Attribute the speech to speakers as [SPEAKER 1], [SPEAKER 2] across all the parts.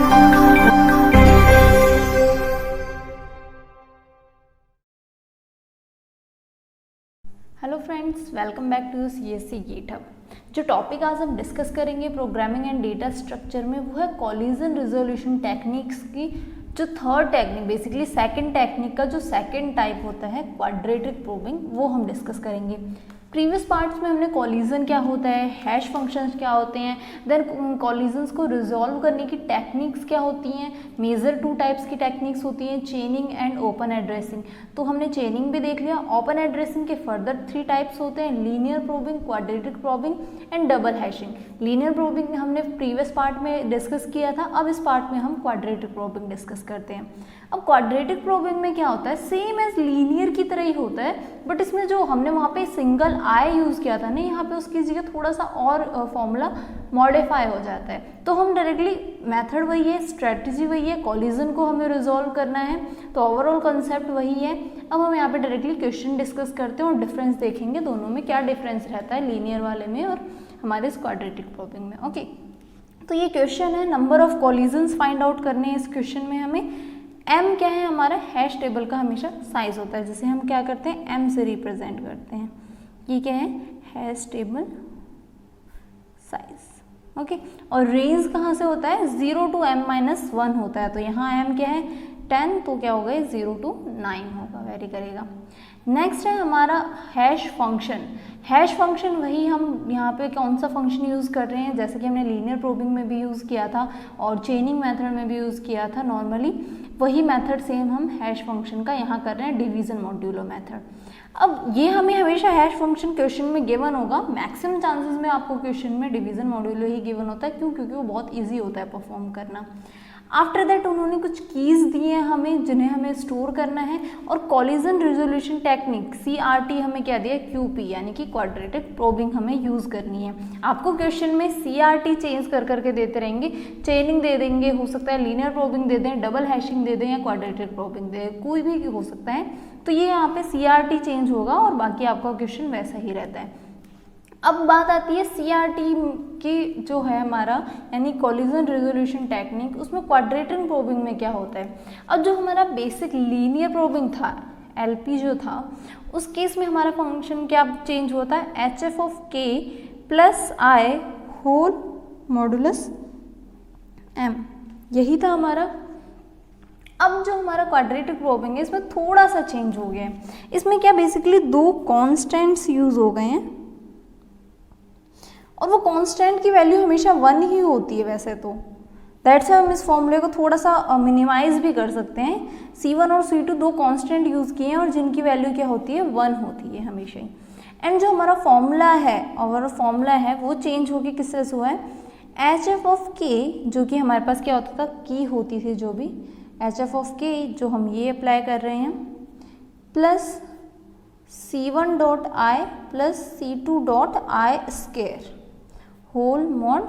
[SPEAKER 1] Hello friends, welcome back to CSC gate hub. जो topic आज हम डिस्कस करेंगे प्रोग्रामिंग एंड डेटा स्ट्रक्चर में, वो है कॉलिजन रिजोल्यूशन टेक्निक्स की जो third technique, basically second technique का जो सेकंड टाइप होता है क्वाड्रेटिक प्रोबिंग, वो हम डिस्कस करेंगे। प्रीवियस पार्ट्स में हमने कॉलिजन क्या होता है, हैश फंक्शंस क्या होते हैं, देन कॉलिजन्स को रिजॉल्व करने की टेक्निक्स क्या होती हैं, मेजर टू टाइप्स की टेक्निक्स होती हैं, चेनिंग एंड ओपन एड्रेसिंग। तो हमने चेनिंग भी देख लिया। ओपन एड्रेसिंग के फर्दर 3 टाइप्स होते हैं, linear probing, quadratic probing and double hashing. Linear probing हमने प्रीवियस पार्ट में डिस्कस किया था, अब इस पार्ट में हम क्वाड्रेटिक प्रोबिंग डिस्कस करते हैं। अब क्वाड्रेटिक प्रोबिंग में क्या होता है, सेम एज लीनियर की तरह ही होता है, बट इसमें जो हमने वहाँ पे सिंगल आई यूज़ किया था ना, यहाँ पे उसकी जगह थोड़ा सा और फॉर्मूला मॉडिफाई हो जाता है। तो हम डायरेक्टली मेथड वही है, स्ट्रेटजी वही है, कॉलिजन को हमें रिजॉल्व करना है, तो ओवरऑल कंसेप्ट वही है। अब हम यहाँ पे डायरेक्टली क्वेश्चन डिस्कस करते हैं और डिफरेंस देखेंगे दोनों में क्या डिफरेंस रहता है, लीनियर वाले में और हमारे क्वाड्रेटिक प्रोबिंग में। ओके, तो ये क्वेश्चन है, number of collisions find out करने हैं इस क्वेश्चन में हमें। m क्या है, हमारा हैश टेबल का हमेशा साइज होता है, जिसे हम क्या करते हैं, m से रिप्रेजेंट करते हैं। ये क्या है, हैश टेबल साइज। ओके, और रेंज कहाँ से होता है, 0 to m-1 होता है। तो यहाँ m क्या है, 10, तो क्या होगा, 0 to 9 होगा, वेरी करेगा। नेक्स्ट है हमारा हैश फंक्शन। हैश फंक्शन वही हम यहाँ पे कौन सा फंक्शन यूज़ कर रहे हैं, जैसे कि हमने लीनियर प्रोबिंग में भी यूज़ किया था और चेनिंग मेथड में भी यूज़ किया था नॉर्मली, वही मेथड सेम हम हैश फंक्शन का यहाँ कर रहे हैं, डिवीजन मॉड्यूलो मेथड। अब ये हमें हमेशा हैश फंक्शन क्वेश्चन में गिवन होगा, मैक्सिमम चांसेस में आपको क्वेश्चन में डिवीजन मॉड्यूलो ही गिवन होता है। क्यों? क्योंकि वो बहुत ईजी होता है परफॉर्म करना। आफ्टर दैट उन्होंने कुछ कीज़ दिए हैं हमें, जिन्हें हमें स्टोर करना है, और कॉलिजन रिजोल्यूशन टेक्निक CRT हमें क्या दिया, QP यानी कि क्वाड्रेटिक प्रोबिंग हमें यूज़ करनी है। आपको क्वेश्चन में CRT चेंज कर करके देते रहेंगे, चेनिंग दे देंगे, हो सकता है लीनियर प्रोबिंग दे दें, डबल हैशिंग दे दें या क्वाड्रेटिक प्रोबिंग दे दें, कोई भी हो सकता है। तो ये यहाँ पे CRT चेंज होगा और बाकी आपका क्वेश्चन वैसा ही रहता है। अब बात आती है CRT की जो है हमारा, यानी कॉलिजन रिजोल्यूशन टेक्निक, उसमें क्वाड्रेटिक प्रोबिंग में क्या होता है। अब जो हमारा बेसिक लीनियर प्रोबिंग था, LP जो था, उस केस में हमारा फंक्शन क्या चेंज होता है, HF plus I whole modulus M, यही था हमारा। अब जो हमारा क्वाड्रेटिक प्रोबिंग है, इसमें थोड़ा सा चेंज हो गया है। इसमें क्या बेसिकली 2 कॉन्स्टेंट्स यूज हो गए हैं, और वो कांस्टेंट की वैल्यू हमेशा 1 ही होती है वैसे तो। दैट्स हम इस फॉर्मूले को थोड़ा सा मिनिमाइज भी कर सकते हैं। C1 और C2 2 कांस्टेंट यूज़ किए हैं और जिनकी वैल्यू क्या होती है, 1 होती है हमेशा ही। एंड जो हमारा फॉर्मूला है, और फॉर्मूला है वो चेंज होकर किस तरह से हुआ है, HF जो कि हमारे पास क्या होता था, की होती थी जो भी, HF जो हम ये अप्लाई कर रहे हैं, plus C1.I plus C2.I square whole mod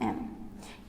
[SPEAKER 1] M।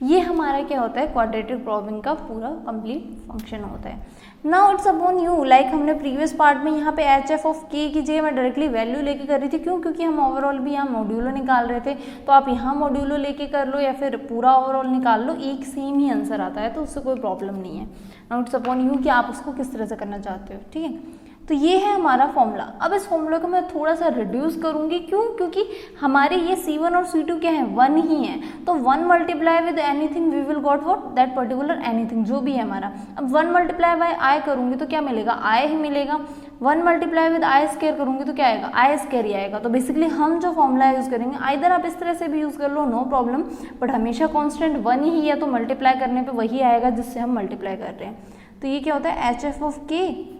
[SPEAKER 1] ये हमारा क्या होता है, क्वाड्रेटिक प्रोबिंग का पूरा कंप्लीट फंक्शन होता है। Now it's upon you, like हमने प्रीवियस पार्ट में यहाँ पे HF की जगह मैं डायरेक्टली वैल्यू लेके कर रही थी। क्यों? क्योंकि हम ओवरऑल भी यहाँ मॉड्यूलो निकाल रहे थे, तो आप यहाँ मॉड्यूलो लेके कर लो या फिर पूरा ओवरऑल निकाल लो, एक सेम ही आंसर आता है, तो उससे कोई प्रॉब्लम नहीं है। नाउ इट्स अपॉन यू कि आप उसको किस तरह से करना चाहते हो, ठीक है। तो ये है हमारा फॉर्मूला। अब इस फॉर्मूला को मैं थोड़ा सा रिड्यूस करूंगी, क्यों? क्योंकि हमारे ये C1 और C2 क्या है, 1 ही है, तो 1 multiply with anything we will got what, that particular anything जो भी है हमारा। अब 1 मल्टीप्लाई बाय I करूंगी तो क्या मिलेगा, I ही मिलेगा। 1 मल्टीप्लाई विद I स्क्वायर करूंगी तो क्या आएगा, I स्क्वायर ही आएगा। तो बेसिकली हम जो फॉर्मूला यूज करेंगे, आइदर आप इस तरह से भी यूज कर लो, नो प्रॉब्लम, बट हमेशा कॉन्स्टेंट 1 ही है, तो मल्टीप्लाई करने पर वही आएगा जिससे हम मल्टीप्लाई कर रहे हैं। तो ये क्या होता है, HF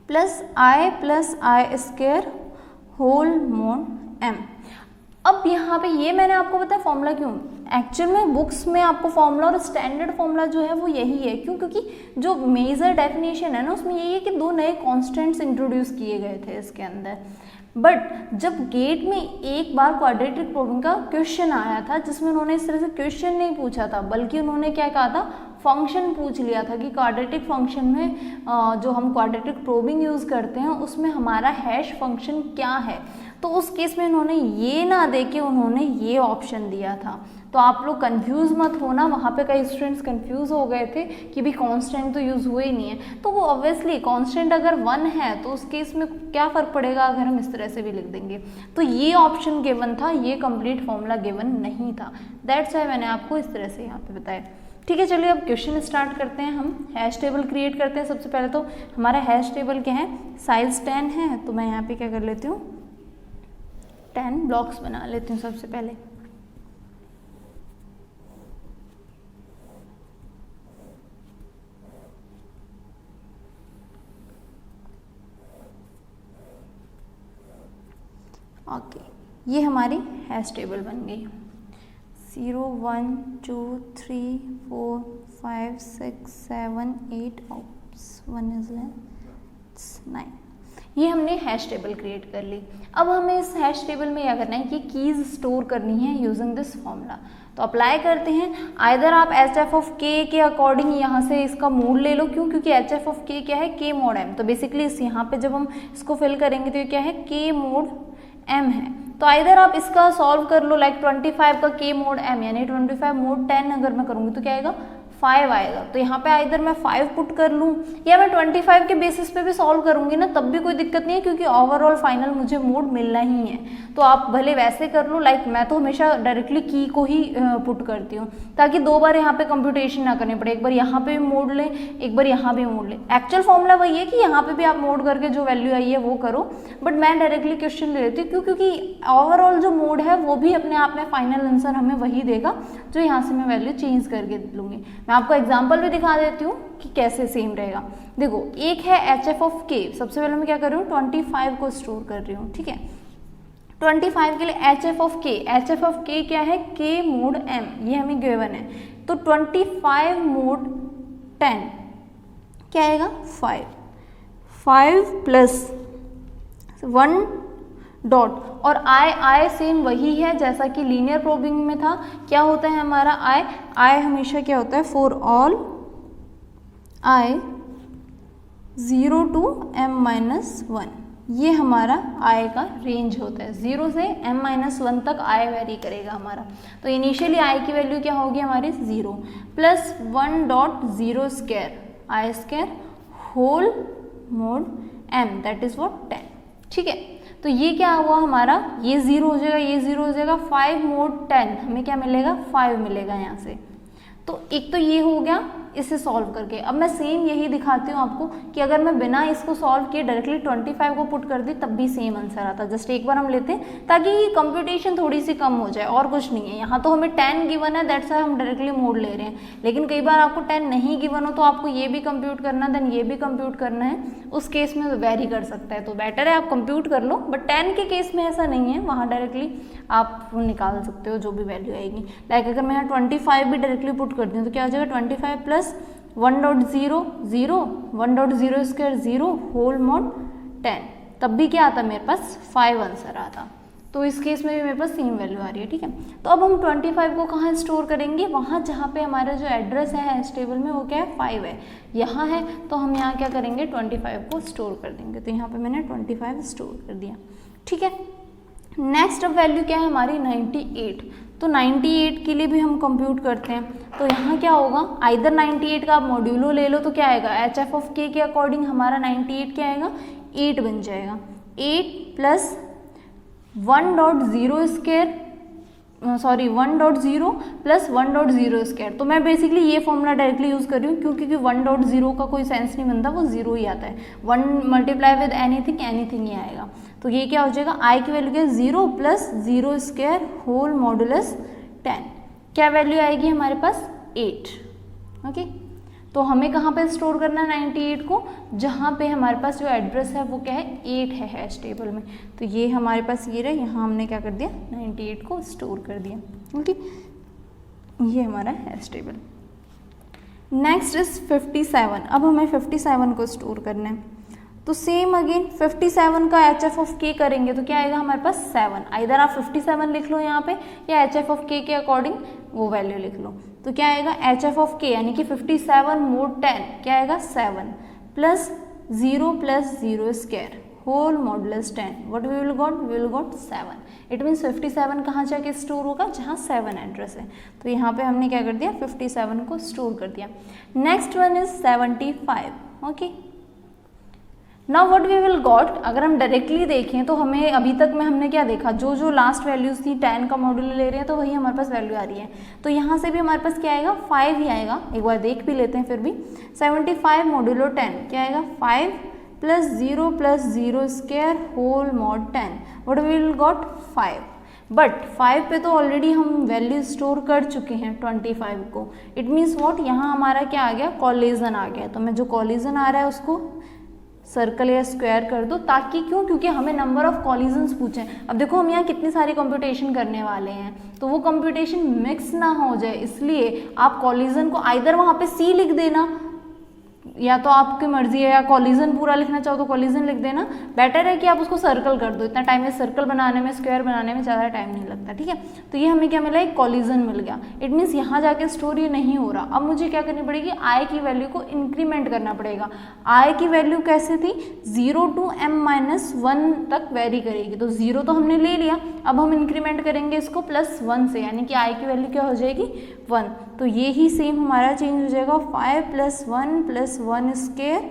[SPEAKER 1] plus I square whole mod M। अब यहाँ पे ये मैंने आपको बताया फॉर्मूला क्यों, एक्चुअल में बुक्स में आपको फॉर्मूला और स्टैंडर्ड फॉर्मूला जो है वो यही है। क्यों? क्योंकि जो मेजर डेफिनेशन है ना, उसमें यही है कि 2 नए कॉन्स्टेंट्स इंट्रोड्यूस किए गए थे इसके अंदर। बट जब गेट में एक बार क्वाड्रेटिक प्रोबिंग का क्वेश्चन आया था, जिसमें उन्होंने इस तरह से क्वेश्चन नहीं पूछा था, बल्कि उन्होंने क्या कहा था, फंक्शन पूछ लिया था कि क्वाड्रेटिक फंक्शन में जो हम क्वाड्रेटिक प्रोबिंग यूज़ करते हैं उसमें हमारा हैश फंक्शन क्या है। तो उस केस में उन्होंने ये ना दे के उन्होंने ये ऑप्शन दिया था। तो आप लोग कंफ्यूज मत होना, वहाँ पे कई स्टूडेंट्स कंफ्यूज हो गए थे कि भी कांस्टेंट तो यूज़ हुए ही नहीं है। तो वो ऑब्वियसली कांस्टेंट अगर 1 है तो उस केस में क्या फ़र्क पड़ेगा अगर हम इस तरह से भी लिख देंगे। तो ये ऑप्शन गिवन था, ये कंप्लीट फॉर्मूला गिवन नहीं था, दैट्स वाई मैंने आपको इस तरह से यहाँ पे बताया। ठीक है, चलिए अब क्वेश्चन स्टार्ट करते हैं। हम हैश टेबल क्रिएट करते हैं। सबसे पहले तो हमारा हैश टेबल क्या है, साइज 10 है, तो मैं यहाँ पे क्या कर लेती हूँ 10 ब्लॉक्स बना लेती हूँ सबसे पहले। ओके, ये हमारी हैश टेबल बन गई। 0 1 2 3 4 5 6 7 8 1 is 9। ये हमने हैश टेबल क्रिएट कर ली। अब हमें इस हैश टेबल में क्या करना है कि कीज़ स्टोर करनी है यूजिंग दिस फॉर्मूला। तो अप्लाई करते हैं। आइदर आप एच एफ ऑफ के अकॉर्डिंग यहाँ से इसका मोड ले लो, क्यों, क्योंकि एच एफ ऑफ के क्या है, के मोड एम। तो बेसिकली इस यहाँ पे जब हम इसको फिल करेंगे तो ये क्या है, के मोड एम है। तो आइदर आप इसका सॉल्व कर लो, लाइक 25 का के मोड एम यानी 25 मोड 10 अगर मैं करूँगी तो क्या आएगा 5 आएगा। तो यहाँ पे आइदर मैं 5 पुट कर लूँ या मैं 25 के बेसिस पे भी सॉल्व करूँगी ना, तब भी कोई दिक्कत नहीं है, क्योंकि ओवरऑल फाइनल मुझे मोड मिलना ही है। तो आप भले वैसे कर लो, लाइक मैं तो हमेशा डायरेक्टली की को ही पुट करती हूँ, ताकि 2 बार यहाँ पे कंप्यूटेशन ना करनी पड़े, एक बार यहाँ पे भी मोड लें, एक बार यहाँ भी मोड लें। एक्चुअल फॉर्मूला वही है कि यहाँ पे भी आप मोड करके जो वैल्यू आई है वो करो, बट मैं डायरेक्टली क्वेश्चन ले लेती हूँ, क्यों, क्योंकि ओवरऑल जो मोड है वो भी अपने आप में फाइनल आंसर हमें वही देगा जो यहाँ से मैं वैल्यू चेंज करके लूँगी। मैं आपको एग्जाम्पल भी दिखा देती हूँ कि कैसे सेम रहेगा। देखो, एक है एच एफ ऑफ के, सबसे पहले मैं क्या कर रही हूँ 25 को स्टोर कर रही हूँ। ठीक है, 25 के लिए एच एफ ऑफ के क्या है, के मोड एम, ये हमें गिवन है। तो 25 मोड 10 क्या आएगा 5 प्लस 1 डॉट, और आई सेम वही है जैसा कि लीनियर प्रोबिंग में था। क्या होता है हमारा आई हमेशा क्या होता है, for all I 0 to m-1, ये हमारा आई का रेंज होता है। 0 से m-1 तक आई वेरी करेगा हमारा। तो इनिशियली आई की वैल्यू क्या होगी हमारी 0 plus 1 dot 0 square I square whole mod m, that is what 10। ठीक है, तो ये क्या हुआ हमारा, ये 0 हो जाएगा, ये 0 हो जाएगा, 5 मोड 10 हमें क्या मिलेगा 5 मिलेगा यहाँ से। तो एक तो ये हो गया इसे सॉल्व करके। अब मैं सेम यही दिखाती हूँ आपको कि अगर मैं बिना इसको सॉल्व किए डायरेक्टली 25 को पुट कर दी तब भी सेम आंसर आता। जस्ट एक बार हम लेते हैं ताकि कंप्यूटेशन थोड़ी सी कम हो जाए, और कुछ नहीं है। यहाँ तो हमें 10 गिवन है, दैट्स व्हाई हम डायरेक्टली मोड ले रहे हैं। लेकिन कई बार आपको 10 नहीं गिवन हो तो आपको ये भी कंप्यूट करना, देन ये भी कंप्यूट करना है, उस केस में वेरी कर सकता है। तो बेटर है आप कंप्यूट कर लो, बट 10 के केस में ऐसा नहीं है, वहाँ डायरेक्टली आप निकाल सकते हो जो भी वैल्यू आएगी। लाइक अगर मैं यहाँ 25 भी डायरेक्टली पुट करती हूँ तो क्या हो जाएगा 25 प्लस 1.0 0 1.0 स्क्वायर 0 होल मोड 10, तब भी क्या आता मेरे पास 5 आंसर आता। तो इस केस में भी मेरे पास सेम वैल्यू आ रही है। ठीक है, तो अब हम 25 को कहाँ स्टोर करेंगे, वहाँ जहाँ पे हमारा जो एड्रेस है हैश टेबल में वो क्या है 5 है, यहाँ है। तो हम यहाँ क्या करेंगे 25 को स्टोर कर देंगे। तो यहाँ पे मैंने 25 स्टोर कर दिया। ठीक है, नेक्स्ट अब वैल्यू क्या है हमारी 98। तो 98 के लिए भी हम कंप्यूट करते हैं। तो यहाँ क्या होगा, आइदर 98 का आप मॉड्यूलो ले लो तो क्या आएगा, एच एफ ऑफ के अकॉर्डिंग हमारा 98 क्या आएगा 8 बन जाएगा। 8 plus 1.0 square, sorry 1.0 plus 1.0 square. तो मैं बेसिकली ये फॉर्मूला डायरेक्टली यूज़ कर रही हूँ, क्योंकि 1.0 का कोई सेंस नहीं बनता, वो 0 ही आता है। 1 मल्टीप्लाई विद एनीथिंग ही आएगा। तो ये क्या हो जाएगा, आई की वैल्यू क्या है 0 प्लस 0 स्क्वायर होल मॉडुलस 10, क्या वैल्यू आएगी हमारे पास 8। ओके, तो हमें कहाँ पे स्टोर करना है 98 को, जहाँ पे हमारे पास जो एड्रेस है वो क्या है 8 है हैश टेबल में। तो ये हमारे पास ये रहे, यहाँ हमने क्या कर दिया 98 को स्टोर कर दिया। ओके, ये हमारा हैश टेबल। Next is 57। अब हमें 57 को स्टोर करना है। तो सेम अगेन 57 का एच एफ ऑफ के करेंगे तो क्या आएगा हमारे पास 7। आइदर आप 57 लिख लो यहाँ पे या एच एफ ऑफ के अकॉर्डिंग वो वैल्यू लिख लो। तो क्या आएगा एच एफ ऑफ के यानी कि 57 मोड 10 क्या आएगा 7 plus 0 square whole modulus 10, what we will got 7। It means 57 कहाँ जाके स्टोर होगा, जहाँ 7 एड्रेस है। तो यहाँ पे हमने क्या कर दिया, 57 को स्टोर कर दिया। Next one is 75। Okay, now what we will got, अगर हम डायरेक्टली देखें तो हमें अभी तक में हमने क्या देखा, जो लास्ट वैल्यूज थी 10 का मॉड्यूल ले रहे हैं तो वही हमारे पास वैल्यू आ रही है। तो यहाँ से भी हमारे पास क्या आएगा, 5 ही आएगा। एक बार देख भी लेते हैं फिर भी। 75 मॉड्यूलो 10 क्या आएगा, 5 + 0 square whole mod 10, what we will got 5। But 5 पे तो ऑलरेडी हम वैल्यू स्टोर कर चुके हैं 25 को। इट मीन्स व्हाट, यहाँ हमारा क्या आ गया, कॉलिजन आ गया। तो मैं जो कॉलिजन आ रहा है उसको सर्कल या स्क्वायर कर दो, ताकि क्यों, क्योंकि हमें नंबर ऑफ कॉलिजन्स पूछे। अब देखो हम यहाँ कितनी सारी कंप्यूटेशन करने वाले हैं, तो वो कंप्यूटेशन मिक्स ना हो जाए, इसलिए आप कॉलिजन को आइदर वहाँ पे सी लिख देना, या तो आपकी मर्जी है, या कॉलिजन पूरा लिखना चाहो तो कॉलिजन लिख देना। बेटर है कि आप उसको सर्कल कर दो, इतना टाइम है सर्कल बनाने में, स्क्वायर बनाने में ज़्यादा टाइम नहीं लगता। ठीक है, तो ये हमें क्या मिला, एक कॉलिजन मिल गया। इट मीन्स यहाँ जाके स्टोर ये नहीं हो रहा। अब मुझे क्या करनी पड़ेगी, आई की वैल्यू को इंक्रीमेंट करना पड़ेगा। आई की वैल्यू कैसे थी, 0 to m-1 तक वेरी करेगी। तो 0 तो हमने ले लिया, अब हम इंक्रीमेंट करेंगे इसको +1 से, यानी कि आई की वैल्यू क्या हो जाएगी, 1। तो ये ही सेम हमारा चेंज हो जाएगा, 5 + 1 स्क्वायर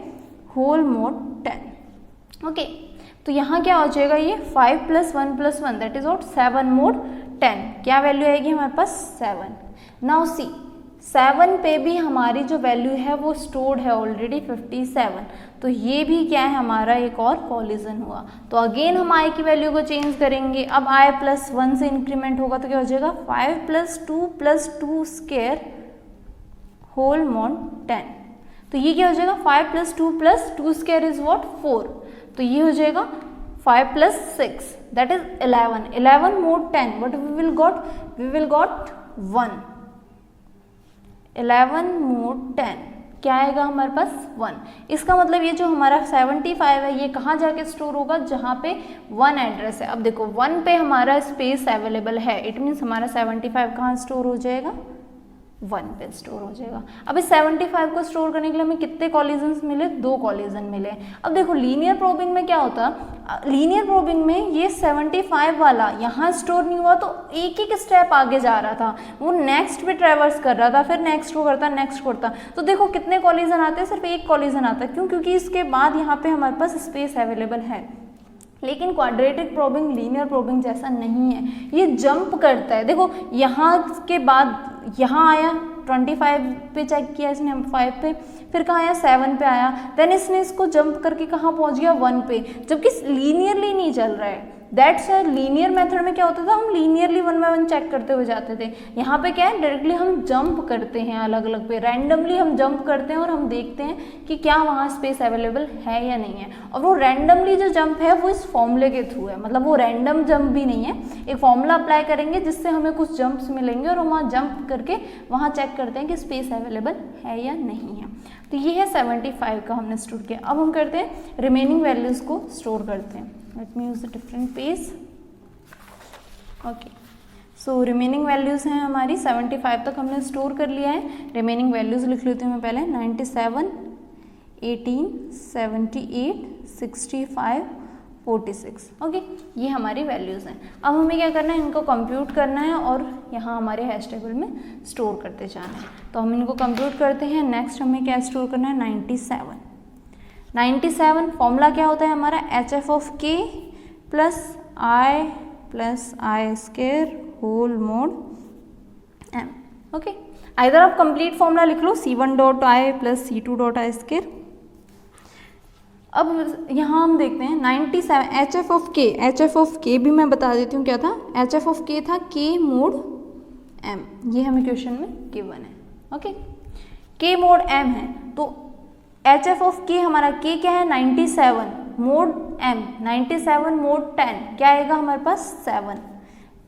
[SPEAKER 1] होल मॉड 10। ओके, तो यहाँ क्या हो जाएगा, ये 5 + 1 + 1 दैट इज व्हाट 7 mod 10। क्या वैल्यू आएगी हमारे पास, 7। नाउ सी 7 पे भी हमारी जो वैल्यू है वो स्टोर्ड है ऑलरेडी 57। तो ये भी क्या है, हमारा एक और कॉलिजन हुआ। तो अगेन हम आई की वैल्यू को चेंज करेंगे। अब आई +1 से इंक्रीमेंट होगा तो क्या हो जाएगा, 5 + 2 स्क्वायर होल मॉड 10। तो ये क्या हो जाएगा, 5 + 2 स्क्वायर इज व्हाट 4। तो ये हो जाएगा 5 + 6 that is 11 mod 10, but we will got 1। 11 mod 10 क्या आएगा हमारे पास, 1। इसका मतलब ये जो हमारा 75 है ये कहाँ जाके स्टोर होगा, जहाँ पे 1 एड्रेस है। अब देखो 1 पे हमारा स्पेस अवेलेबल है, इट मीन्स हमारा 75 कहाँ स्टोर हो जाएगा, 1 पे स्टोर हो जाएगा। अब इस 75 को स्टोर करने के लिए हमें कितने कॉलिजन्स मिले, 2 कॉलिजन मिले। अब देखो लीनियर प्रोबिंग में क्या होता, लीनियर प्रोबिंग में ये 75 वाला यहाँ स्टोर नहीं हुआ तो एक एक स्टेप आगे जा रहा था, वो नेक्स्ट पे ट्रेवर्स कर रहा था, फिर नेक्स्ट को करता, नेक्स्ट करता। तो देखो कितने कॉलिजन आते हैं, सिर्फ एक कॉलिजन आता है। क्यों, क्योंकि इसके बाद यहाँ पे हमारे पास स्पेस अवेलेबल है। लेकिन क्वाड्रेटिक प्रोबिंग लीनियर प्रोबिंग जैसा नहीं है, ये जंप करता है। देखो यहाँ के बाद यहाँ आया 25 पे चेक किया इसने, 5 पे, फिर कहाँ आया 7 पे आया, देन इसने इसको जंप करके कहाँ पहुँच गया 1 पे, जबकि लीनियरली नहीं चल रहा है। दैट्स लीनियर मेथड में क्या होता था, हम लीनियरली 1 by 1 चेक करते हुए जाते थे। यहाँ पे क्या है, डायरेक्टली हम जंप करते हैं, अलग अलग पे रैंडमली हम जंप करते हैं और हम देखते हैं कि क्या वहाँ स्पेस अवेलेबल है या नहीं है। और वो रैंडमली जो जंप है वो इस फॉर्मूले के थ्रू है, मतलब वो रैंडम जंप भी नहीं है, एक फॉर्मूला अप्लाई करेंगे जिससे हमें कुछ जंप्स मिलेंगे और हम वहाँ जंप करके वहाँ चेक करते हैं कि स्पेस अवेलेबल है या नहीं है। तो ये है 75 का हमने स्टोर किया। अब हम करते हैं रिमेनिंग वैल्यूज़ को स्टोर करते हैं। Let me use a different page. Okay, so remaining values हैं हमारी 75 तक हमने स्टोर कर लिया है। रिमेनिंग वैल्यूज़ लिख लेती हूँ मैं पहले, 97, 18, 78, 65, 46। ओके, ये हमारी वैल्यूज़ हैं। अब हमें क्या करना है, इनको कंप्यूट करना है और यहाँ हमारे हैश टेबल में स्टोर करते जाना है। तो हम इनको कंप्यूट करते हैं। नेक्स्ट हमें क्या स्टोर करना है, 97 फॉर्मूला क्या होता है हमारा, HF(k) + I square whole mod m। Okay, either आप कंप्लीट फॉर्मूला लिख लो, C1.I + C2.I स्क्वायर। अब यहाँ हम देखते हैं 97 HF(k) भी मैं बता देती हूँ क्या था, HF(k) था K mod m, ये हमें क्वेश्चन में गिवन है। ओके, K mod m है, तो HF(k) हमारा K क्या है, 97 mod m, 97 mod 10 क्या आएगा हमारे पास, 7,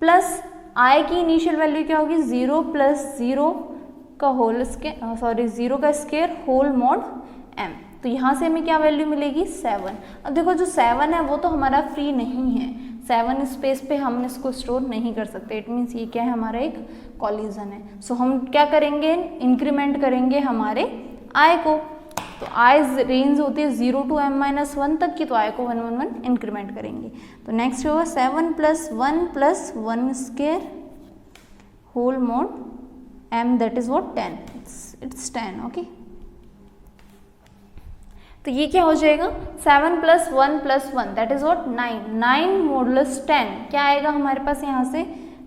[SPEAKER 1] प्लस I की इनिशियल वैल्यू क्या होगी, 0 + 0 का होल स्क्वायर, सॉरी 0 का स्क्वायर होल मॉड m। तो यहाँ से हमें क्या वैल्यू मिलेगी, 7। अब देखो जो 7 है वो तो हमारा फ्री नहीं है, 7 स्पेस पे हम इसको स्टोर नहीं कर सकते। इट मीन्स ये क्या है, हमारा एक कॉलिजन है। सो हम क्या करेंगे, इंक्रीमेंट करेंगे हमारे I को। तो आई रेंज होती है 0 to m-1 तक की, तो आई को 1 1 1 इंक्रीमेंट करेंगे। तो नेक्स्ट होगा 7 + 1 square whole mod m, that is what 10, it's 10। Okay, तो ये क्या हो जाएगा 7 + 1 + 1 दैट इज व्हाट 9, 9 मॉडुलस 10 क्या आएगा हमारे पास यहाँ से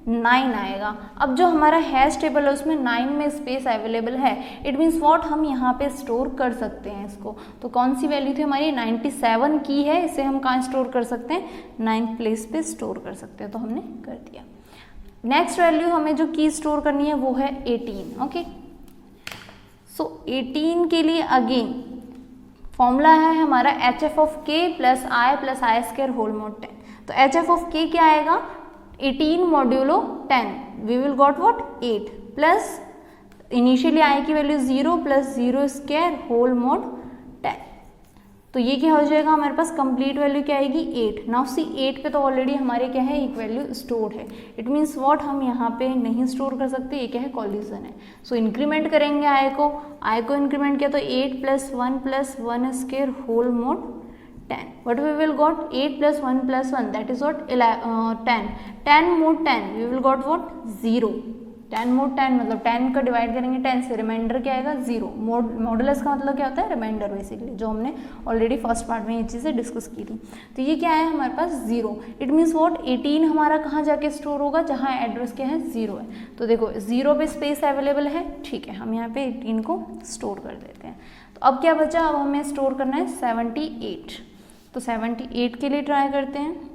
[SPEAKER 1] 9 आएगा। अब जो हमारा हैश टेबल है उसमें 9 में स्पेस अवेलेबल है, इट मीन्स व्हाट हम यहाँ पे स्टोर कर सकते हैं इसको। तो कौन सी वैल्यू थी हमारी 97 की है, इसे हम कहाँ स्टोर कर सकते हैं 9th प्लेस पे स्टोर कर सकते हैं, तो हमने कर दिया। नेक्स्ट वैल्यू हमें जो की स्टोर करनी है वो है 18। ओके, सो 18 के लिए अगेन फॉर्मूला है हमारा HF(k + I + I² whole mod 10। तो HF(k) क्या आएगा 18 modulo 10, we will got what 8 plus initially I की वैल्यू 0 + 0² होल मॉड 10। तो ये क्या हो जाएगा हमारे पास कंप्लीट वैल्यू क्या आएगी 8। नाउ सी 8 पे तो ऑलरेडी हमारे क्या है एक वैल्यू स्टोर है, इट मीन्स व्हाट हम यहाँ पे नहीं स्टोर कर सकते, ये क्या है कॉलिजन है। सो इंक्रीमेंट करेंगे I को इंक्रीमेंट किया तो 8 + 1 + 1² whole mod 10, what we will got 8 + 1 + 1 that is what 10, 10 mod 10 we will got what 0, 10 mod 10 मतलब 10 का डिवाइड करेंगे 10 से, रिमाइंडर क्या आएगा 0। मॉडुलस का मतलब क्या होता है रिमाइंडर बेसिकली, जो हमने ऑलरेडी फर्स्ट पार्ट में ये चीज़ें डिस्कस की थी। तो ये क्या है हमारे पास 0, इट मीन्स व्हाट 18 हमारा कहाँ जाके स्टोर होगा जहाँ एड्रेस क्या है 0 है। तो देखो 0 पे स्पेस अवेलेबल है, ठीक है हम यहाँ पे 18 को स्टोर कर देते हैं। तो अब क्या बचा, अब हमें स्टोर करना है 78। तो 78 के लिए ट्राई करते हैं।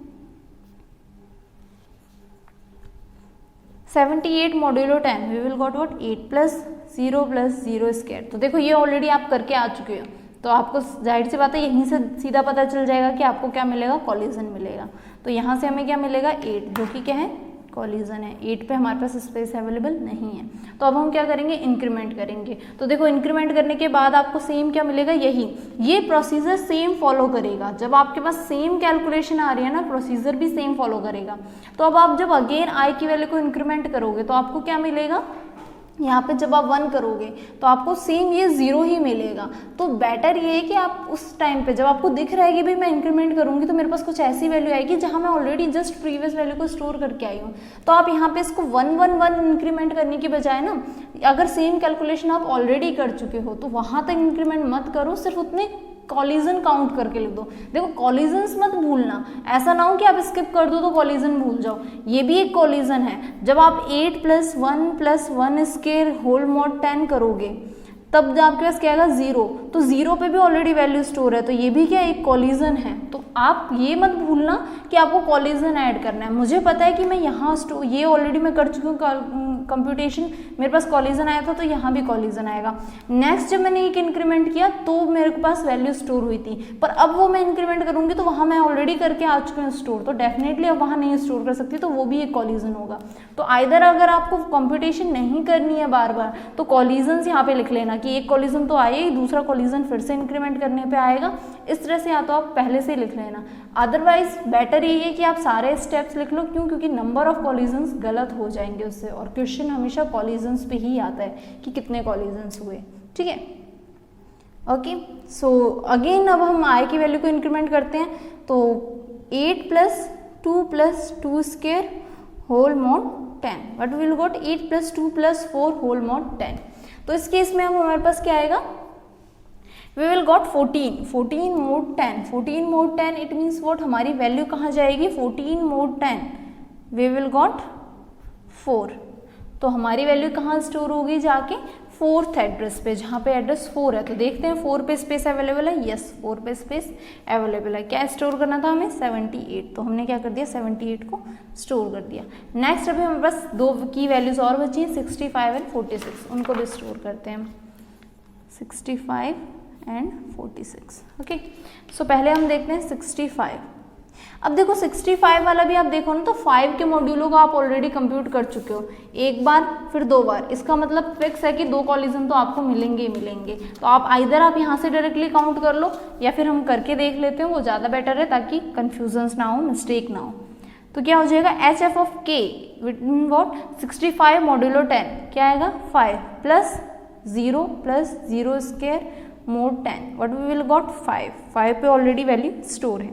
[SPEAKER 1] 78 modulo 10 we will got what 8 + 0 + 0²। तो देखो ये ऑलरेडी आप करके आ चुके हो, तो आपको जाहिर सी बात है यहीं से सीधा पता चल जाएगा कि आपको क्या मिलेगा कॉलिजन मिलेगा। तो यहाँ से हमें क्या मिलेगा 8, जो कि क्या है कॉलिजन है। 8 पे हमारे पास स्पेस अवेलेबल नहीं है, तो अब हम क्या करेंगे इंक्रीमेंट करेंगे। तो देखो इंक्रीमेंट करने के बाद आपको सेम क्या मिलेगा, यही ये प्रोसीजर सेम फॉलो करेगा। जब आपके पास सेम कैलकुलेशन आ रही है ना, प्रोसीजर भी सेम फॉलो करेगा। तो अब आप जब अगेन I की वैल्यू को इंक्रीमेंट करोगे तो आपको क्या मिलेगा, यहाँ पे जब आप 1 करोगे तो आपको सेम ये 0 ही मिलेगा। तो बेटर ये है कि आप उस टाइम पे जब आपको दिख रहा है कि भाई मैं इंक्रीमेंट करूँगी तो मेरे पास कुछ ऐसी वैल्यू आएगी जहाँ मैं ऑलरेडी जस्ट प्रीवियस वैल्यू को स्टोर करके आई हूँ, तो आप यहाँ पे इसको 1 1 1 इंक्रीमेंट करने की बजाय ना, अगर सेम कैलकुलेशन आप ऑलरेडी कर चुके हो तो वहाँ तक इंक्रीमेंट मत करो, सिर्फ उतने कॉलिजन काउंट करके लिख दो। देखो कॉलिजन्स मत भूलना, ऐसा ना हो कि आप स्किप कर दो तो कॉलिजन भूल जाओ, ये भी एक कॉलिजन है। जब आप 8 + 1 + 1² होल मॉड 10 करोगे तब आपके पास क्या आएगा 0, तो 0 पे भी ऑलरेडी वैल्यू स्टोर है, तो ये भी क्या एक कॉलिजन है। तो आप ये मत भूलना कि आपको कॉलिजन ऐड करना है। मुझे पता है कि मैं यहाँ ये ऑलरेडी मैं कर चुकी हूँ कंप्यूटेशन, मेरे पास कॉलिजन आया था तो यहाँ भी कॉलिजन आएगा। नेक्स्ट जब मैंने एक इंक्रीमेंट किया तो मेरे पास वैल्यू स्टोर हुई थी, पर अब वो मैं इंक्रीमेंट करूँगी तो वहाँ मैं ऑलरेडी करके आ चुकी हूँ स्टोर, तो डेफिनेटली अब वहाँ नहीं स्टोर कर सकती, तो वो भी एक कॉलिजन होगा। तो आइदर अगर आपको कंप्यूटेशन नहीं करनी है बार बार तो कॉलिजन्स यहाँ पे लिख लेना कि एक कॉलिजन तो आए, दूसरा कॉलिजन फिर से इंक्रीमेंट करने पे आएगा, इस तरह से या तो आप पहले से लिख लेना। अदरवाइज बेटर ये है कि आप सारे स्टेप्स लिख लो, क्यों, क्योंकि नंबर ऑफ कॉलिजन्स गलत हो जाएंगे उससे, और क्वेश्चन हमेशा कॉलिजन्स पे ही आता है कि कितने कॉलिजन्स हुए, ठीक है। ओके, सो अगेन अब हम I की वैल्यू को इंक्रीमेंट करते हैं, तो 8 + 2 + 2² whole mod 10, but will got 8 + 2 + 4 whole mod 10। तो इस केस में अब हमारे पास क्या आएगा, we will got 14 mod 10, 14 mod 10 it means what हमारी वैल्यू कहाँ जाएगी 14 mod 10 वी विल गॉट 4। तो हमारी वैल्यू कहाँ स्टोर होगी जाके 4th एड्रेस पे, जहाँ पे एड्रेस 4 है। तो देखते हैं 4 पे स्पेस अवेलेबल है, यस 4 पे स्पेस अवेलेबल है। क्या स्टोर करना था हमें 78, तो हमने क्या कर दिया 78 को स्टोर कर दिया। नेक्स्ट अभी हमारे पास 2 की वैल्यूज और बची हैं 65 और 46, उनको भी स्टोर करते हैं 65 और 46। ओके, सो पहले हम देखते हैं 65। अब देखो 65 वाला भी आप देखो ना, तो 5 के मॉड्यूलों का आप ऑलरेडी कंप्यूट कर चुके हो, एक बार फिर 2 बार, इसका मतलब फिक्स है कि 2 कॉलिजन तो आपको मिलेंगे ही मिलेंगे। तो आप आइदर आप यहाँ से डायरेक्टली काउंट कर लो या फिर हम करके देख लेते हैं, वो ज़्यादा बेटर है ताकि कन्फ्यूजन्स ना हो, मिस्टेक ना हो। तो क्या हो जाएगा HF(k) वॉट 65 मॉड्यूलो 10 क्या आएगा 5 + 0 + 0² mod 10, what we will got 5 पे ऑलरेडी वैल्यू स्टोर है।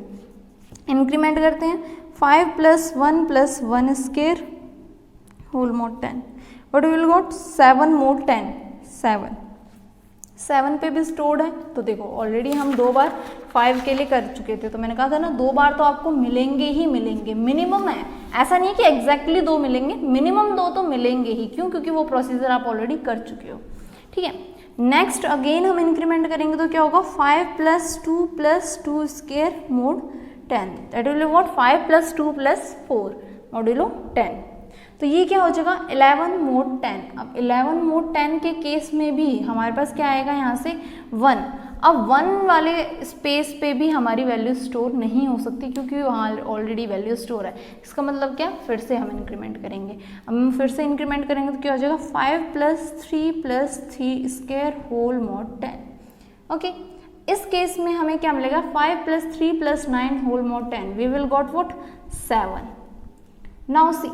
[SPEAKER 1] इंक्रीमेंट करते हैं 5 + 1 + 1 square whole mod 10, what we will got 7 mod 10, 7 पे भी स्टोर्ड है। तो देखो ऑलरेडी हम 2 बार 5 के लिए कर चुके थे, तो मैंने कहा था ना 2 बार तो आपको मिलेंगे ही मिलेंगे, मिनिमम है, ऐसा नहीं है कि एग्जैक्टली 2 मिलेंगे, मिनिमम 2 तो मिलेंगे ही। क्यों? क्योंकि वो प्रोसीजर आप ऑलरेडी कर चुके हो। ठीक है, नेक्स्ट अगेन हम इंक्रीमेंट करेंगे तो क्या होगा 5 + 2 + 2 square mode 10, that will be what 5 + 2 + 4 modulo 10। तो ये क्या हो जाएगा 11 मोड 10। अब 11 मोड 10 के केस में भी हमारे पास क्या आएगा यहाँ से 1। अब 1 वाले स्पेस पे भी हमारी वैल्यू स्टोर नहीं हो सकती क्योंकि वहाँ ऑलरेडी वैल्यू स्टोर है। इसका मतलब क्या, फिर से हम इंक्रीमेंट करेंगे। अब हम फिर से इंक्रीमेंट करेंगे तो क्या हो जाएगा 5 + 3 + 3 स्क्वायर होल मोड 10। ओके, इस केस में हमें क्या मिलेगा 5 + 3 + 9 whole mod 10, we will got what 7। Now see,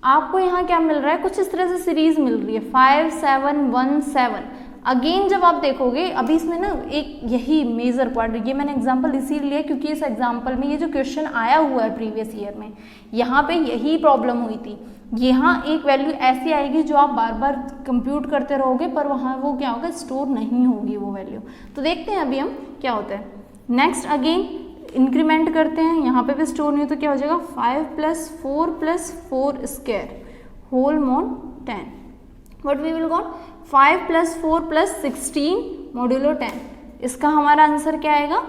[SPEAKER 1] आपको यहाँ क्या मिल रहा है, कुछ इस तरह से सीरीज मिल रही है 5 7 1 7। अगेन जब आप देखोगे अभी इसमें ना एक यही मेजर पॉइंट, ये मैंने एग्जांपल इसीलिए लिया क्योंकि इस एग्जांपल में ये जो क्वेश्चन आया हुआ है प्रीवियस ईयर में, यहाँ पे यही प्रॉब्लम हुई थी। यहाँ एक वैल्यू ऐसी आएगी जो आप बार बार कंप्यूट करते रहोगे पर वहाँ वो क्या होगा स्टोर नहीं होगी वो वैल्यू। तो देखते हैं अभी हम क्या होता है। नेक्स्ट अगेन इंक्रीमेंट करते हैं, यहाँ पे भी स्टोर नहीं हो तो क्या हो जाएगा 5 + 4 + 4 square whole mod 10, what we will got 5 + 4 + 16 modulo 10। इसका हमारा आंसर क्या आएगा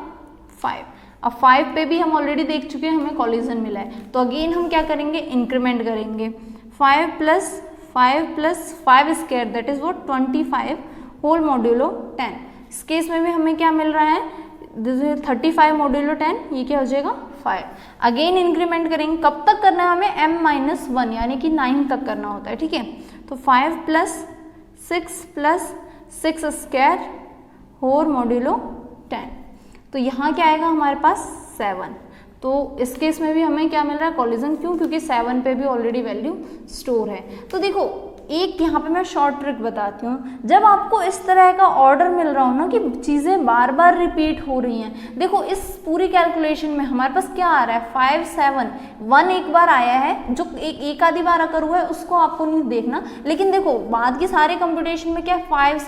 [SPEAKER 1] 5। अब 5 पे भी हम ऑलरेडी देख चुके हैं, हमें कॉलिजन मिला है, तो अगेन हम क्या करेंगे इंक्रीमेंट करेंगे 5 + 5 + 5 square that is what 25 whole modulo 10। इस केस में भी हमें क्या मिल रहा है 35 मॉड्यूलो 10, ये क्या हो जाएगा 5। अगेन इंक्रीमेंट करेंगे, कब तक करना है हमें m-1 यानी कि 9 तक करना होता है। ठीक है, तो 5 + 6 + 6 स्क्वायर होल मॉड्यूलो 10, तो यहाँ क्या आएगा हमारे पास 7। तो इस केस में भी हमें क्या मिल रहा है कॉलिजन, क्यों? क्योंकि 7 पे भी ऑलरेडी वैल्यू स्टोर है। तो देखो एक यहाँ पे मैं शॉर्ट ट्रिक बताती हूँ, जब आपको इस तरह का ऑर्डर मिल रहा हो ना कि चीज़ें बार बार रिपीट हो रही हैं, देखो इस पूरी कैलकुलेशन में हमारे पास क्या आ रहा है 5 7 1 एक बार आया है, जो एक आधी बार अगर हुआ है उसको आपको नहीं देखना, लेकिन देखो बाद के सारे कंप्यूटेशन में क्या 5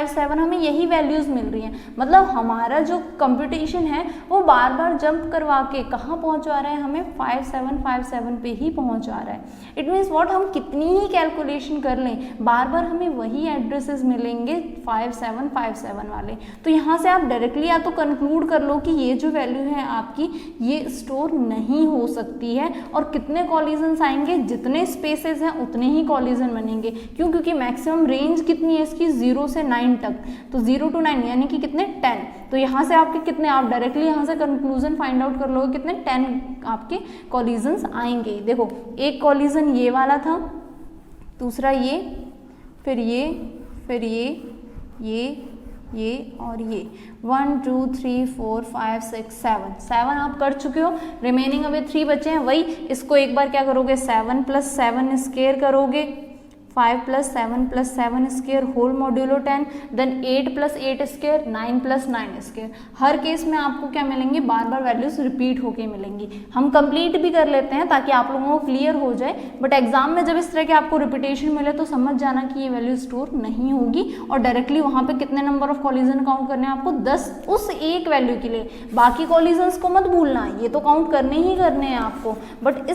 [SPEAKER 1] 7 हमें यही वैल्यूज मिल रही हैं। मतलब हमारा जो कंप्यूटेशन है वो बार बार जंप करवा के कहाँ पहुँचा रहा है, हमें 5 7 पे ही पहुँचा रहा है। इट मीन्स वॉट, हम कितनी ही कैलकुलेशन कर लें बार बार हमें वही एड्रेसेस मिलेंगे 5 7 वाले। तो यहाँ से आप डायरेक्टली या तो कंक्लूड कर लो कि ये जो वैल्यू है आपकी ये स्टोर नहीं हो सकती है, और कितने कॉलिजन्स आएंगे, जितने स्पेसेस हैं उतने ही कॉलिजन बनेंगे। क्यों? क्योंकि मैक्सिमम रेंज कितनी है इसकी 0 से 9 तक, तो 0 to 9 यानी कि कितने 10। तो यहाँ से आपके कितने, आप डायरेक्टली यहाँ से कंक्लूजन फाइंड आउट कर लोगे कितने 10 आपके कॉलिजन्स आएंगे। देखो एक कॉलिजन ये वाला था, दूसरा ये, फिर ये, फिर ये और ये 1 2 3 4 5 6 7 आप कर चुके हो। रिमेनिंग अभी 3 बचे हैं, वही इसको एक बार क्या करोगे 7 + 7 स्क्वायर करोगे, 5 + 7 + 7 square whole modulo 10, then 8 + 8 square 9 + 9 square. हर केस में आपको क्या मिलेंगे, बार बार वैल्यूज रिपीट होके मिलेंगी। हम कंप्लीट भी कर लेते हैं ताकि आप लोगों को क्लियर हो जाए, बट एग्जाम में जब इस तरह के आपको रिपीटेशन मिले तो समझ जाना कि ये वैल्यू स्टोर नहीं होगी, और डायरेक्टली वहाँ पे कितने नंबर ऑफ कॉलिजन काउंट करने हैं आपको 10 उस एक वैल्यू के लिए। बाकी कॉलिजन्स को मत भूलना, ये तो काउंट करने ही करने हैं आपको, बट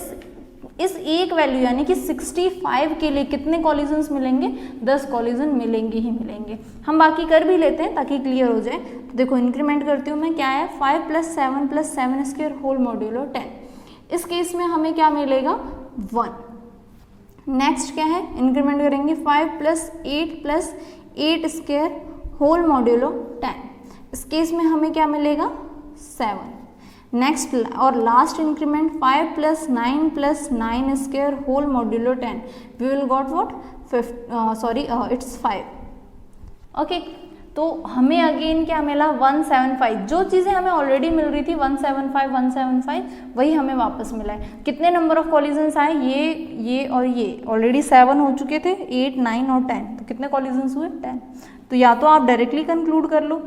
[SPEAKER 1] इस एक वैल्यू यानी कि 65 के लिए कितने कॉलिजन्स मिलेंगे, 10 कॉलिजन मिलेंगे ही मिलेंगे। हम बाकी कर भी लेते हैं ताकि क्लियर हो जाए। तो देखो इंक्रीमेंट करती हूँ मैं, क्या है 5 + 7 + 7 स्क्वायर होल मॉड्यूलो 10। इस केस में हमें क्या मिलेगा 1। नेक्स्ट क्या है, इंक्रीमेंट करेंगे 5 + 8 + 8 स्क्वायर होल मॉड्यूलो 10। इस केस में हमें क्या मिलेगा 7। नेक्स्ट और last increment 5 + 9 + 9 square whole modulo 10, we will got what it's 5। Okay, तो हमें अगेन क्या मिला 175। जो चीज़ें हमें ऑलरेडी मिल रही थी 175 वही हमें वापस मिला है। कितने नंबर ऑफ कॉलिजन्स आए, ये और ये ऑलरेडी 7 हो चुके थे, 8 9 और 10, तो कितने कॉलिजन्स हुए 10। तो या तो आप डायरेक्टली कंक्लूड कर लो,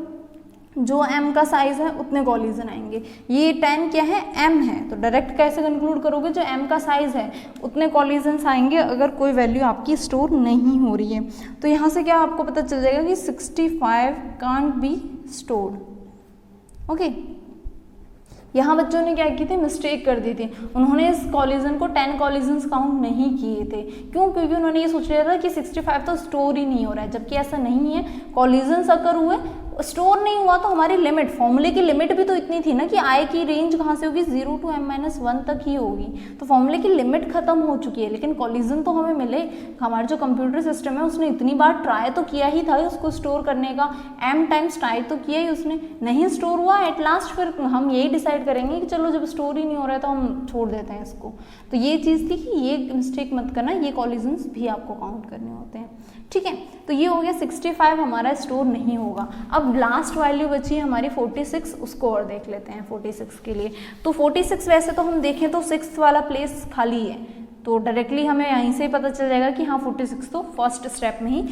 [SPEAKER 1] जो m का साइज है उतने कॉलिजन आएंगे। ये 10 क्या है, m है, तो डायरेक्ट कैसे कंक्लूड करोगे, जो m का साइज है उतने कॉलिजन्स आएंगे अगर कोई वैल्यू आपकी स्टोर नहीं हो रही है। तो यहाँ से क्या आपको पता चल जाएगा कि 65 कांट बी स्टोर्ड। ओके, यहाँ बच्चों ने क्या की थी, मिस्टेक कर दी थी, उन्होंने इस कॉलिजन को 10 कॉलिजन्स काउंट नहीं किए थे। क्यों? क्योंकि उन्होंने ये सोच लिया था कि 65 तो स्टोर ही नहीं हो रहा है, जबकि ऐसा नहीं है। कॉलिजन्स अगर हुए, स्टोर नहीं हुआ तो हमारी लिमिट, फॉर्मूले की लिमिट भी तो इतनी थी ना कि i की रेंज कहाँ से होगी, 0 to m-1 तक ही होगी, तो फॉर्मूले की लिमिट खत्म हो चुकी है। लेकिन कॉलिजन तो हमें मिले, हमारा जो कंप्यूटर सिस्टम है उसने इतनी बार ट्राई तो किया ही था उसको स्टोर करने का, m टाइम्स ट्राई तो किया ही उसने, नहीं स्टोर हुआ। एट लास्ट फिर हम यही डिसाइड करेंगे कि चलो जब स्टोर ही नहीं हो रहा है तो हम छोड़ देते हैं इसको। तो ये चीज़ थी कि ये मिस्टेक मत करना, ये कॉलिजन्स भी आपको काउंट करने होते हैं, ठीक है। तो ये हो गया 65 हमारा स्टोर नहीं होगा। अब लास्ट वैल्यू बची है हमारी 46, उसको और देख लेते हैं 46 के लिए। तो 46 वैसे तो हम देखें तो 6 वाला प्लेस खाली है, तो डायरेक्टली हमें यहीं से ही पता चल जाएगा कि हाँ 46 तो फर्स्ट स्टेप में ही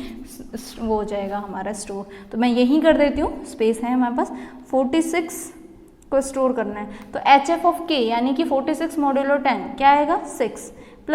[SPEAKER 1] वो हो जाएगा हमारा स्टोर। तो मैं यहीं कर देती हूँ, स्पेस है हमारे पास, 46 को स्टोर करना है। तो HF ऑफ K यानी कि 46 मॉड्यूलो 10 क्या आएगा, 6 +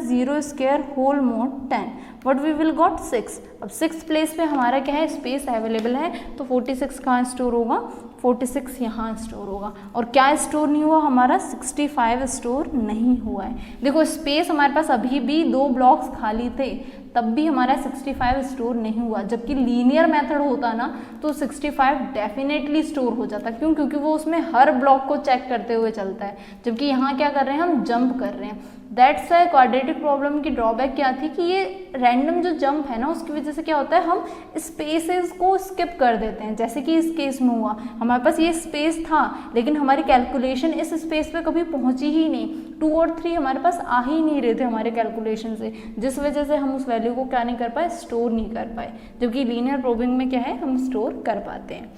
[SPEAKER 1] 0 square whole mod 10, what we will got 6। अब 6 प्लेस पे हमारा क्या है, स्पेस अवेलेबल है, तो 46 कहाँ स्टोर होगा, 46 यहाँ स्टोर होगा। और क्या स्टोर नहीं हुआ हमारा, 65 स्टोर नहीं हुआ है। देखो स्पेस हमारे पास अभी भी 2 ब्लॉक्स खाली थे, तब भी हमारा 65 स्टोर नहीं हुआ, जबकि लीनियर मेथड होता ना तो 65 डेफिनेटली स्टोर हो जाता। क्यों? क्योंकि वो उसमें हर ब्लॉक को चेक करते हुए चलता है, जबकि यहाँ क्या कर रहे हैं, हम जंप कर रहे हैं। दैट्स वाई क्वाड्रेटिक प्रॉब्लम की ड्रॉबैक क्या थी कि ये रैंडम जो जंप है ना, उसकी वजह से क्या होता है, हम स्पेसेस को स्किप कर देते हैं। जैसे कि इस केस में हुआ, हमारे पास ये स्पेस था लेकिन हमारी कैलकुलेशन इस स्पेस पे कभी पहुंची ही नहीं, 2 और 3 हमारे पास आ ही नहीं रहे थे हमारे कैलकुलेशन से, जिस वजह से हम उस वैल्यू को क्या नहीं कर पाए, स्टोर नहीं कर पाए। जबकि लीनियर प्रोबिंग में क्या है, हम स्टोर कर पाते हैं।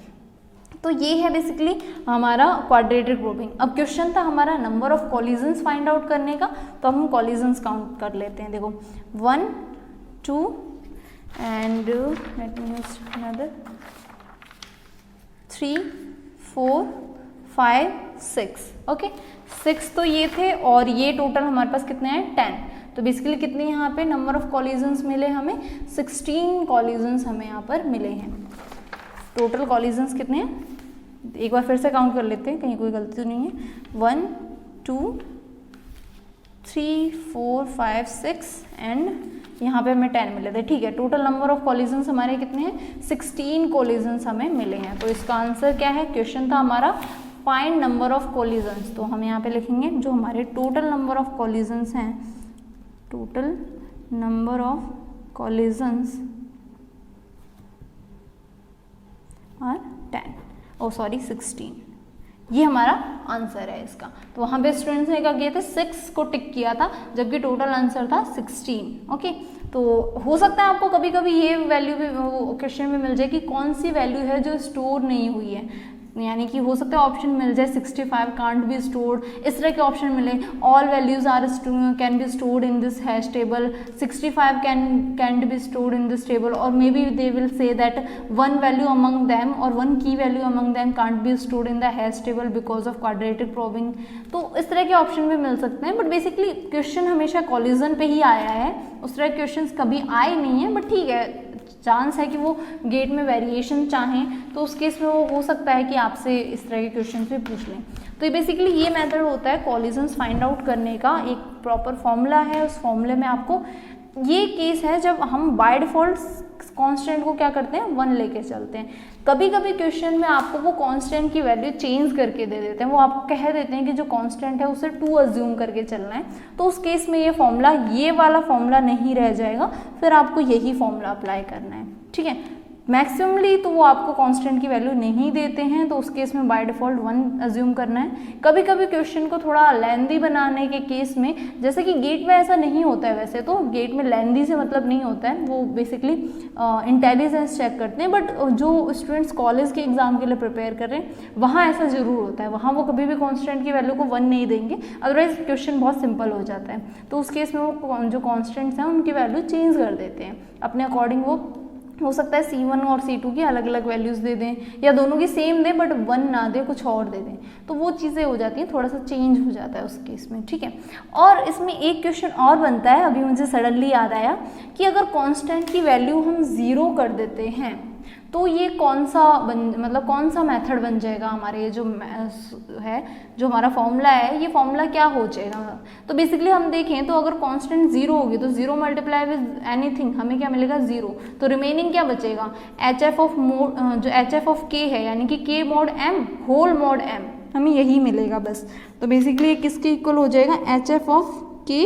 [SPEAKER 1] तो ये है बेसिकली हमारा क्वाड्रेटिक प्रोबिंग। अब क्वेश्चन था हमारा number of collisions find out करने का, तो हम कॉलिजन्स काउंट कर लेते हैं। देखो 1 2 and let me use another 3 4 5 6। Okay, 6 तो ये थे और ये टोटल हमारे पास कितने हैं, 10। तो बेसिकली कितने यहाँ पे नंबर ऑफ कॉलिजन्स मिले हमें, 16 कॉलिजन्स हमें यहाँ पर मिले हैं। टोटल कॉलिजन्स कितने हैं, एक बार फिर से काउंट कर लेते हैं, कहीं कोई गलती तो नहीं है। 1 2 3 4 5 6 एंड यहाँ पे हमें 10 मिले थे, ठीक है। टोटल नंबर ऑफ कॉलिजन्स हमारे कितने हैं, 16 कॉलिजन्स हमें मिले हैं। तो इसका आंसर क्या है, क्वेश्चन था हमारा फाइंड नंबर ऑफ कॉलिजन्स, तो हम यहाँ पे लिखेंगे जो हमारे टोटल नंबर ऑफ कॉलिजन्स हैं, टोटल नंबर ऑफ कॉलिजन्स और 16, ये हमारा आंसर है इसका। तो वहाँ पे स्टूडेंट्स ने क्या किया था, 6 को टिक किया था, जबकि टोटल आंसर था 16। ओके, तो हो सकता है आपको कभी कभी ये वैल्यू भी क्वेश्चन में मिल जाए कि कौन सी वैल्यू है जो स्टोर नहीं हुई है, यानी कि हो सकता है ऑप्शन मिल जाए 65 कांट बी स्टोर्ड, इस तरह के ऑप्शन मिले, all values are can be stored in this hash table, 65 can be stored in this table, और may be they will say that one value among them और one key value among them can't be stored in the hash table because of quadratic probing. तो इस तरह के option भी मिल सकते हैं, बट बेसिकली क्वेश्चन हमेशा कॉलिजन पे ही आया है, उस तरह के क्वेश्चन कभी आए नहीं है, बट ठीक है, चांस है कि वो गेट में वेरिएशन चाहें तो उस केस में वो हो सकता है कि आपसे इस तरह के क्वेश्चन भी पूछ लें। तो ये बेसिकली ये मेथड होता है कॉलिजन्स फाइंड आउट करने का, एक प्रॉपर फॉर्मूला है, उस फॉर्मूले में आपको ये केस है जब हम बाय डिफॉल्ट कांस्टेंट को क्या करते हैं, 1 लेके चलते हैं। कभी कभी क्वेश्चन में आपको वो कांस्टेंट की वैल्यू चेंज करके दे देते हैं, वो आपको कह देते हैं कि जो कांस्टेंट है उसे 2 अज्यूम करके चलना है, तो उस केस में ये फॉर्मूला, ये वाला फॉर्मूला नहीं रह जाएगा, फिर आपको यही फॉर्मूला अप्लाई करना है, ठीक है। मैक्सिममली तो वो आपको कांस्टेंट की वैल्यू नहीं देते हैं, तो उस केस में बाय डिफॉल्ट 1 अज्यूम करना है। कभी कभी क्वेश्चन को थोड़ा लेंदी बनाने के केस में, जैसे कि गेट में ऐसा नहीं होता है, वैसे तो गेट में लेंदी से मतलब नहीं होता है, वो बेसिकली इंटेलिजेंस चेक करते हैं, बट जो स्टूडेंट्स कॉलेज के एग्जाम के लिए प्रिपेयर कर रहे हैं वहाँ ऐसा ज़रूर होता है, वहाँ वो कभी भी कांस्टेंट की वैल्यू को 1 नहीं देंगे, अदरवाइज क्वेश्चन बहुत सिंपल हो जाता है। तो उस केस में वो जो कांस्टेंट्स हैं उनकी वैल्यू चेंज कर देते हैं, अपने अकॉर्डिंग वो हो सकता है C1 और C2 की अलग अलग वैल्यूज़ दे दें, या दोनों की सेम दें बट 1 ना दे, कुछ और दे दें, तो वो चीज़ें हो जाती हैं, थोड़ा सा चेंज हो जाता है उस केस में, ठीक है। और इसमें एक क्वेश्चन और बनता है, अभी मुझे सडनली याद आया, कि अगर कांस्टेंट की वैल्यू हम 0 कर देते हैं तो ये कौन सा मेथड बन जाएगा हमारे, ये जो है, जो हमारा फॉर्मूला है, ये फॉर्मूला क्या हो जाएगा। तो बेसिकली हम देखें तो अगर कांस्टेंट 0 होगी तो 0 मल्टीप्लाई विद एनीथिंग हमें क्या मिलेगा, 0। तो रिमेनिंग क्या बचेगा, एच एफ ऑफ के है, यानी कि K mod M whole mod M, हमें यही मिलेगा बस। तो बेसिकली ये किसके इक्वल हो जाएगा, एच एफ ऑफ के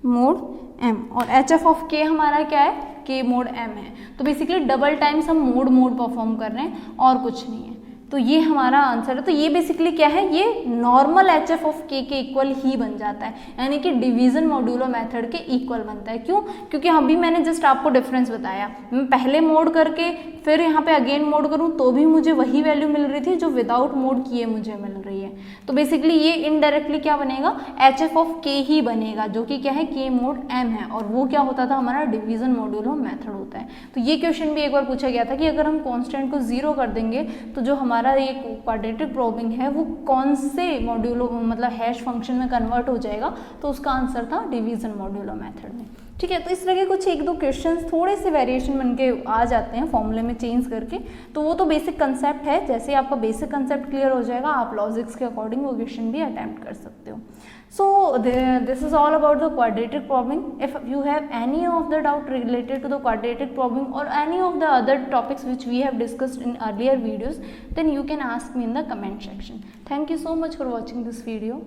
[SPEAKER 1] मोड एम, और एच एफ ऑफ के हमारा क्या है, के मोड एम है। तो बेसिकली डबल टाइम्स हम मोड परफॉर्म कर रहे हैं और कुछ नहीं है। तो ये हमारा आंसर है। तो ये बेसिकली क्या है, ये नॉर्मल एच एफ ऑफ के इक्वल ही बन जाता है, यानी कि डिवीजन मॉड्यूलो मेथड के इक्वल बनता है। क्यों, क्योंकि अभी मैंने जस्ट आपको डिफरेंस बताया, मैं पहले मोड करके फिर यहाँ पे अगेन मोड करूँ तो भी मुझे वही वैल्यू मिल रही थी जो विदाउट मोड किए मुझे मिल रही है। तो बेसिकली ये इनडायरेक्टली क्या बनेगा, एच एफ ऑफ के ही बनेगा, जो कि क्या है, के मोड एम है, और वो क्या होता था, हमारा डिवीजन मॉड्यूलो मेथड होता है। तो ये क्वेश्चन भी एक बार पूछा गया था कि अगर हम कॉन्स्टेंट को 0 कर देंगे तो जो हमारा ये क्वाड्रेटिक प्रॉब्लम है वो कौन से मॉड्यूलो हैश फंक्शन में कन्वर्ट हो जाएगा, तो उसका आंसर था डिवीजन मॉड्यूलो मेथड में, ठीक है। तो इस तरह के कुछ 1-2 क्वेश्चंस थोड़े से वेरिएशन बन के आ जाते हैं फॉर्मूले में चेंज करके, तो वो तो बेसिक कंसेप्ट है। जैसे आपका बेसिक कंसेप्ट क्लियर हो जाएगा, आप लॉजिक्स के अकॉर्डिंग वो क्वेश्चन भी अटेम्प्ट कर सकते हो। So this is all about the quadratic problem. If you have any of the doubt related to the quadratic problem or any of the other topics which we have discussed in earlier videos, then you can ask me in the comment section. Thank you so much for watching this video.